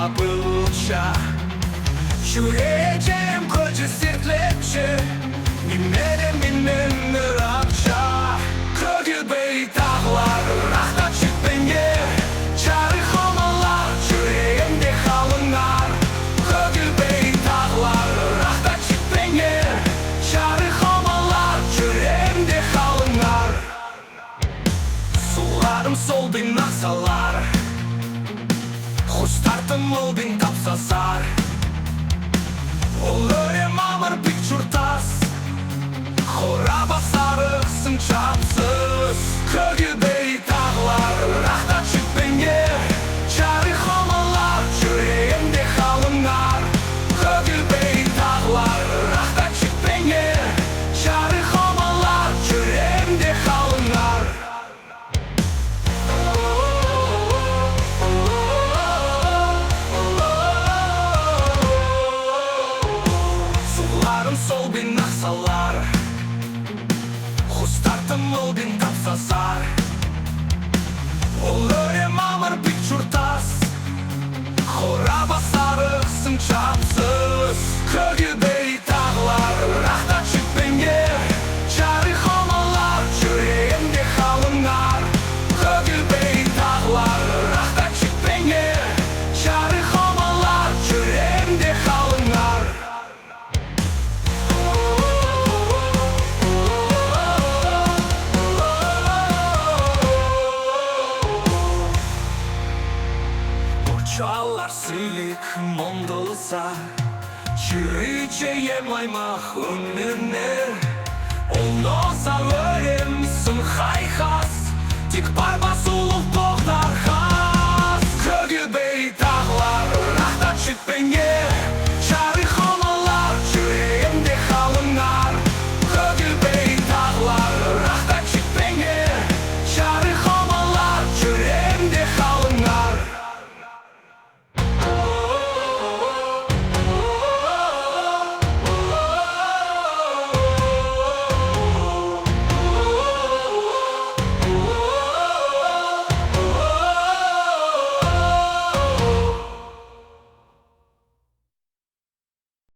bulça Şurayacağım koca sirtlepçi Minnerim Irakça Kögül bey dağlar Rahta çık benge Çarı homalar Yüreğimde halınlar Kögül bey dağlar Rahta çık benge Çarı homalar Yüreğimde halınlar Sularım sol bin nasalar Хустартым ул бин тапсасар Ол өрем амыр бик чуртас Хора басарықсың чапсыз Көгілбей тағлар Рахта чүк бенге Чары хомалар Жүреğimде халыңар Көгілбей тағлар Рахта чүк бенге Чары хомалар Жүреğimде халыңар Sol bin naksalar Хустартым ул бин тапсасар Ол өрем амыр бик чуртас Хора басарықсың чапсыз Көгілбей тағлар Рахта чүк бенге Чары хомалар Жүреğimде халыңар Көгілбей тағлар Рахта чүк бенге Чары хомалар Жүреğimде халыңар Çalar silik mondolsa Çürüyeceğim aymah önünür Olnosa öğrensin hayhas Tik barbasul